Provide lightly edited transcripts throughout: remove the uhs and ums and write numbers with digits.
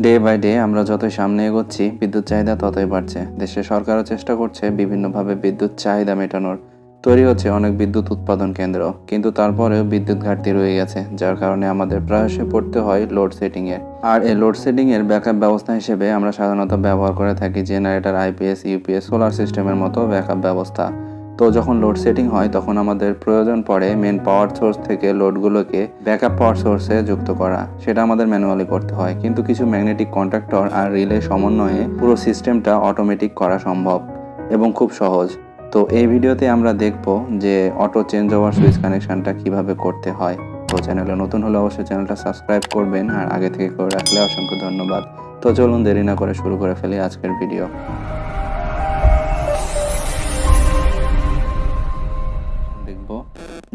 Day by day আমরা যতই সামনে এগোচ্ছি বিদ্যুৎ চাহিদা ততই বাড়ছে। দেশের সরকারও চেষ্টা করছে বিভিন্নভাবে বিদ্যুৎ চাহিদা মেটানোর। তৈরি হচ্ছে অনেক বিদ্যুৎ উৎপাদন কেন্দ্র, কিন্তু তারপরেও বিদ্যুৎ ঘাটতি রয়ে গেছে, যার কারণে আমাদের প্রায়শই পড়তে হয় লোডশেডিংয়ে। আর এই লোডশেডিংয়ের ব্যাকআপ ব্যবস্থা হিসেবে আমরা সাধারণত ব্যবহার করে থাকি জেনারেটর, আইপিএস, ইউপিএস, সোলার সিস্টেমের মতো ব্যাকআপ ব্যবস্থা। তো যখন লোডশেডিং হয় তখন আমাদের প্রয়োজন পড়ে মেন পাওয়ার সোর্স থেকে লোডগুলোকে ব্যাকআপ পাওয়ার সোর্সে যুক্ত করা। সেটা আমাদের ম্যানুয়ালি করতে হয়, কিন্তু কিছু ম্যাগনেটিক কন্ট্যাক্টর আর রিলে সমন্বয়ে পুরো সিস্টেমটা অটোমেটিক করা সম্ভব এবং খুব সহজ। তো এই ভিডিওতে আমরা দেখব যে অটো চেঞ্জ ওভার সুইচ কানেকশনটা কিভাবে করতে হয়। তো চ্যানেলে নতুন হলে অবশ্যই চ্যানেলটা সাবস্ক্রাইব করবেন, আর আগে থেকে করে রাখলে অসংখ্য ধন্যবাদ। তো চলুন দেরি না করে শুরু করে ফেলি আজকের ভিডিও। দেখব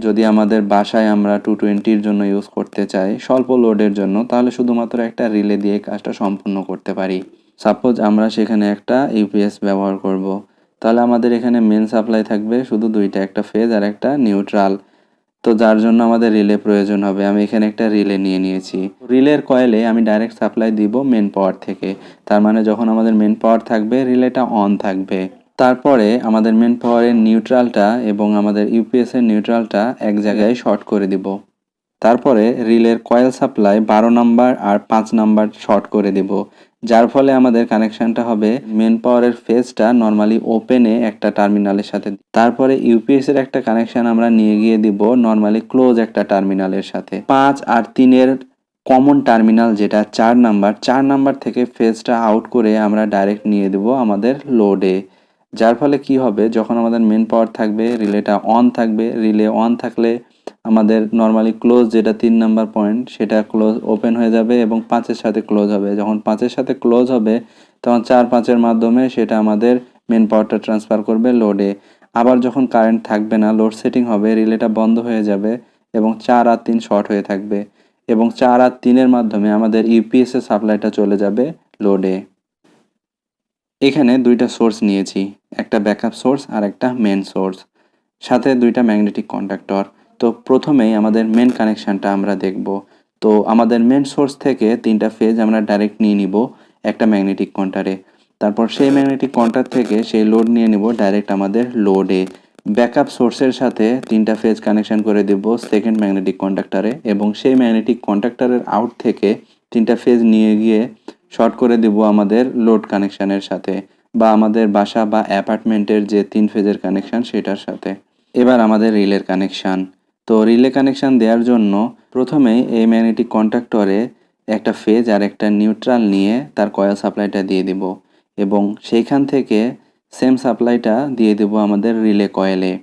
যদি আমাদের বাসায় আমরা 220-র জন্য ইউজ করতে চাই স্বল্প লোডের জন্য, তাহলে শুধুমাত্র একটা রিলে দিয়ে কাজটা সম্পূর্ণ করতে পারি। সাপোজ আমরা সেখানে একটা ইউপিএস ব্যবহার করব, তাহলে আমাদের এখানে মেন সাপ্লাই থাকবে শুধু দুইটা, একটা ফেজ আর একটা নিউট্রাল। তো যার জন্য আমাদের রিলে প্রয়োজন হবে। আমি এখানে একটা রিলে নিয়ে নিয়েছি। রিলের কয়েলে আমি ডাইরেক্ট সাপ্লাই দিব মেন পাওয়ার থেকে। তার মানে যখন আমাদের মেন পাওয়ার থাকবে রিলেটা অন থাকবে। তারপরে আমাদের মেন পাওয়ারের নিউট্রালটা এবং আমাদের ইউপিএস এর নিউট্রালটা এক জায়গায় শর্ট করে দিব। তারপরে রিলের কয়েল সাপ্লাই 12 নাম্বার আর 5 নাম্বার শর্ট করে দিব, যার ফলে আমাদের কানেকশনটা হবে মেন পাওয়ারের ফেজটা নর্মালি ওপেনে একটা টার্মিনালের সাথে। তারপরে ইউপিএস এর একটা কানেকশন আমরা নিয়ে গিয়ে দিব নর্মালি ক্লোজ একটা টার্মিনালের সাথে। 5 আর 3-এর কমন টার্মিনাল যেটা 4 নাম্বার থেকে ফেজটা আউট করে আমরা ডাইরেক্ট নিয়ে দেব আমাদের লোডে। যার ফলে কি হবে, যখন আমাদের মেন পাওয়ার থাকবে রিলেটা অন থাকবে। রিলে অন থাকলে আমাদের নর্মালি ক্লোজ যেটা 3 নাম্বার পয়েন্ট সেটা ক্লোজ ওপেন হয়ে যাবে এবং 5-এর সাথে ক্লোজ হবে। যখন 5-এর সাথে ক্লোজ হবে তখন 4-5-এর মাধ্যমে সেটা আমাদের মেন পাওয়ারটা ট্রান্সফার করবে লোডে। আবার যখন কারেন্ট থাকবে না, লোড সেটিং হবে, রিলেটা বন্ধ হয়ে যাবে এবং 4 আর 3 শর্ট হয়ে থাকবে এবং 4 আর 3-এর মাধ্যমে আমাদের ইউপিএস এর সাপ্লাইটা চলে যাবে লোডে। এখানে দুইটা সোর্স নিয়েছি, একটা ব্যাকআপ সোর্স আর একটা মেন সোর্স, সাথে দুইটা ম্যাগনেটিক কন্ডাক্টর। তো প্রথমেই আমাদের মেন কানেকশনটা আমরা দেখব। তো আমাদের মেন সোর্স থেকে 3টা ফেজ আমরা ডাইরেক্ট নিয়ে নিব একটা ম্যাগনেটিক কন্ট্যাক্টরে। তারপর সেই ম্যাগনেটিক কন্ট্যাক্ট থেকে সেই লোড নিয়ে নিব ডাইরেক্ট আমাদের লোডে। ব্যাকআপ সোর্সের সাথে 3টা ফেজ কানেকশন করে দেব সেকেন্ড ম্যাগনেটিক কন্ডাক্টরে, এবং সেই ম্যাগনেটিক কন্ডাক্টরের আউট থেকে 3টা ফেজ নিয়ে গিয়ে শর্ট করে দেব আমাদের লোড কানেকশনের সাথে, বা আমাদের বাসা বা অ্যাপার্টমেন্টের যে 3 ফেজের কানেকশন সেটার সাথে। এবার আমাদের রিলের কানেকশান। তো রিলে কানেকশান দেওয়ার জন্য প্রথমেই এই ম্যাগনেটিক কন্ট্যাক্টরে একটা ফেজ আর একটা নিউট্রাল নিয়ে তার কয়েল সাপ্লাইটা দিয়ে দিব, এবং সেইখান থেকে সেম সাপ্লাইটা দিয়ে দেব আমাদের রিলে কয়েলে,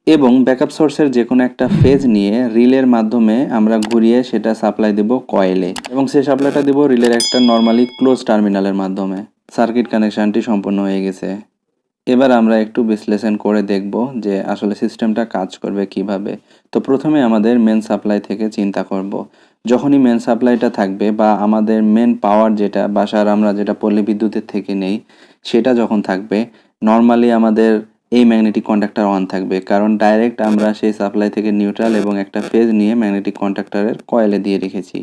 এবং ব্যাকআপ সোর্সের যে কোনো একটা ফেজ নিয়ে রিলের মাধ্যমে আমরা ঘুরিয়ে সেটা সাপ্লাই দেব কয়েলে, এবং সেই সাপ্লাইটা দেব রিলের একটা নর্মালি ক্লোজ টার্মিনালের মাধ্যমে। সার্কিট কানেকশানটি সম্পূর্ণ হয়ে গেছে। এবার আমরা একটু বিশ্লেষণ করে দেখব যে আসলে সিস্টেমটা কাজ করবে কিভাবে। তো প্রথমে আমাদের মেন সাপ্লাই থেকে চিন্তা করব। যখনই মেন সাপ্লাইটা থাকবে বা আমাদের মেন পাওয়ার যেটা বাসার আমরা যেটা পল্লী বিদ্যুতের থেকে নেই সেটা যখন থাকবে, নর্মালি আমাদের এই ম্যাগনেটিক কন্ডাক্টর অন থাকবে, কারণ ডাইরেক্ট আমরা সেই সাপ্লাই থেকে নিউট্রাল এবং একটা ফেজ নিয়ে ম্যাগনেটিক কন্ডাক্টরের কয়েলে দিয়ে রেখেছি,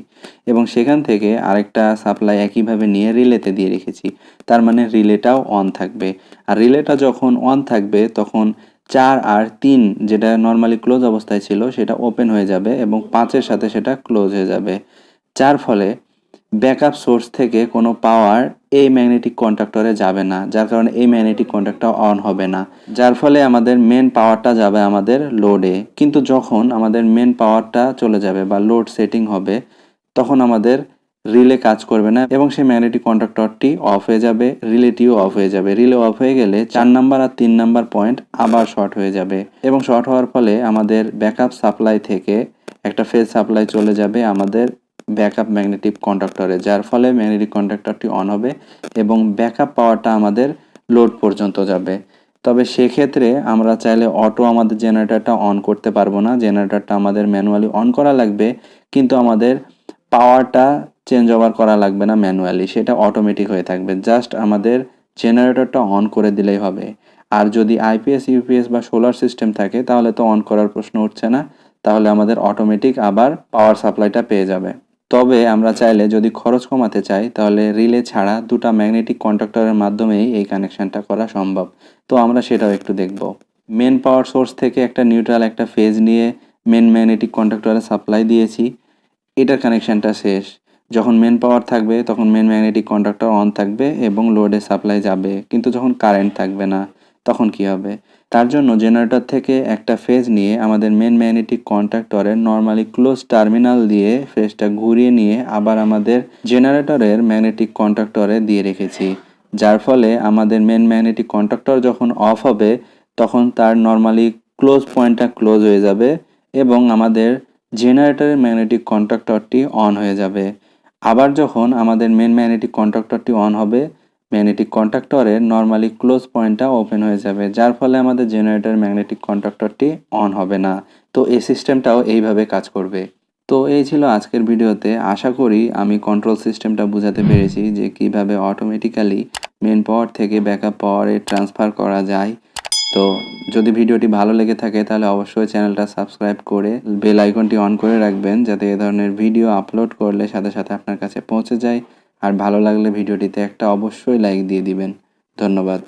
এবং সেখান থেকে আরেকটা সাপ্লাই একইভাবে নিয়ে রিলেতে দিয়ে রেখেছি। তার মানে রিলেটাও অন থাকবে। আর রিলেটা যখন অন থাকবে তখন 4 আর 3 যেটা নর্মালি ক্লোজ অবস্থায় ছিল সেটা ওপেন হয়ে যাবে এবং 5-এর সাথে সেটা ক্লোজ হয়ে যাবে, যার ফলে ব্যাকআপ সোর্স থেকে কোনো পাওয়ার এই ম্যাগনেটিক কন্ডাক্টরে যাবে না, যার কারণে এই ম্যাগনেটিক কন্ডাক্টর অন হবে না, যার ফলে আমাদের মেন পাওয়ারটা যাবে আমাদের লোডে। কিন্তু যখন আমাদের মেন পাওয়ারটা চলে যাবে বা লোড সেটিং হবে তখন আমাদের রিলে কাজ করবে না এবং সেই ম্যাগনেটিক কন্ডাক্টরটি অফ হয়ে যাবে, রিলেটিও অফ হয়ে যাবে। রিলে অফ হয়ে গেলে 4 নাম্বার আর 3 নাম্বার পয়েন্ট আবার শর্ট হয়ে যাবে, এবং শর্ট হওয়ার ফলে আমাদের ব্যাকআপ সাপ্লাই থেকে একটা ফেজ সাপ্লাই চলে যাবে আমাদের ব্যাকআপ ম্যাগনেটিক কন্ডাক্টরে, যার ফলে ম্যাগনেটিক কন্ডাক্টরটি অন হবে এবং ব্যাকআপ পাওয়ারটা আমাদের লোড পর্যন্ত যাবে। তবে সেক্ষেত্রে আমরা চাইলে অটো আমাদের জেনারেটরটা অন করতে পারবো না, জেনারেটরটা আমাদের ম্যানুয়ালি অন করা লাগবে, কিন্তু আমাদের পাওয়ারটা চেঞ্জ ওভার করা লাগবে না ম্যানুয়ালি, সেটা অটোমেটিক হয়ে থাকবে। জাস্ট আমাদের জেনারেটরটা অন করে দিলেই হবে। আর যদি আইপিএস, ইউপিএস বা সোলার সিস্টেম থাকে তাহলে তো অন করার প্রশ্ন উঠছে না, তাহলে আমাদের অটোমেটিক আবার পাওয়ার সাপ্লাইটা পেয়ে যাবে। তবে আমরা চাইলে যদি খরচ কমাতে চাই তাহলে রিলে ছাড়া দুটো ম্যাগনেটিক কন্ডাক্টরের মাধ্যমেই এই কানেকশনটা করা সম্ভব। তো আমরা সেটাও একটু দেখব। মেন পাওয়ার সোর্স থেকে একটা নিউট্রাল একটা ফেজ নিয়ে মেন ম্যাগনেটিক কন্ডাক্টরে সাপ্লাই দিয়েছি, এটার কানেকশনটা শেষ। যখন মেন পাওয়ার থাকবে তখন মেন ম্যাগনেটিক কন্ডাক্টর অন থাকবে এবং লোডে সাপ্লাই যাবে, কিন্তু যখন কারেন্ট থাকবে না তখন কি হবে? তার জন্য জেনারেটর থেকে একটা ফেজ নিয়ে আমাদের মেন ম্যাগনেটিক কন্ডাক্টরের নর্মালি ক্লোজ টার্মিনাল দিয়ে ফেজটা ঘুরিয়ে নিয়ে আবার আমাদের জেনারেটরের ম্যাগনেটিক কন্ডাক্টরে দিয়ে রেখেছি, যার ফলে আমাদের মেন ম্যাগনেটিক কন্ডাক্টর যখন অফ হবে তখন তার নর্মালি ক্লোজ পয়েন্টটা ক্লোজ হয়ে যাবে এবং আমাদের জেনারেটরের ম্যাগনেটিক কন্ডাক্টরটি অন হয়ে যাবে। আবার যখন আমাদের মেন ম্যাগনেটিক কন্ডাক্টরটি অন হবে, ম্যাগনেটিক কন্ডাক্টরের নর্মালি ক্লোজ পয়েন্টটা ওপেন হয়ে যাবে, যার ফলে আমাদের জেনারেটর ম্যাগনেটিক কন্ডাক্টরটি অন হবে না। তো এই সিস্টেমটাও এইভাবে কাজ করবে। তো এই ছিল আজকের ভিডিওতে। আশা করি আমি কন্ট্রোল সিস্টেমটা বোঝাতে পেরেছি যে কিভাবে অটোমেটিক্যালি মেন পাওয়ার থেকে ব্যাকআপ পাওয়ারে ট্রান্সফার করা যায়। তো যদি ভিডিওটি ভালো লেগে থাকে তাহলে অবশ্যই চ্যানেলটা সাবস্ক্রাইব করে বেল আইকনটি অন করে রাখবেন, যাতে এ ধরনের ভিডিও আপলোড করলে সাথে সাথে আপনার কাছে পৌঁছে যায়। আর ভালো লাগলে ভিডিওটিতে একটা অবশ্যই লাইক দিয়ে দিবেন। ধন্যবাদ।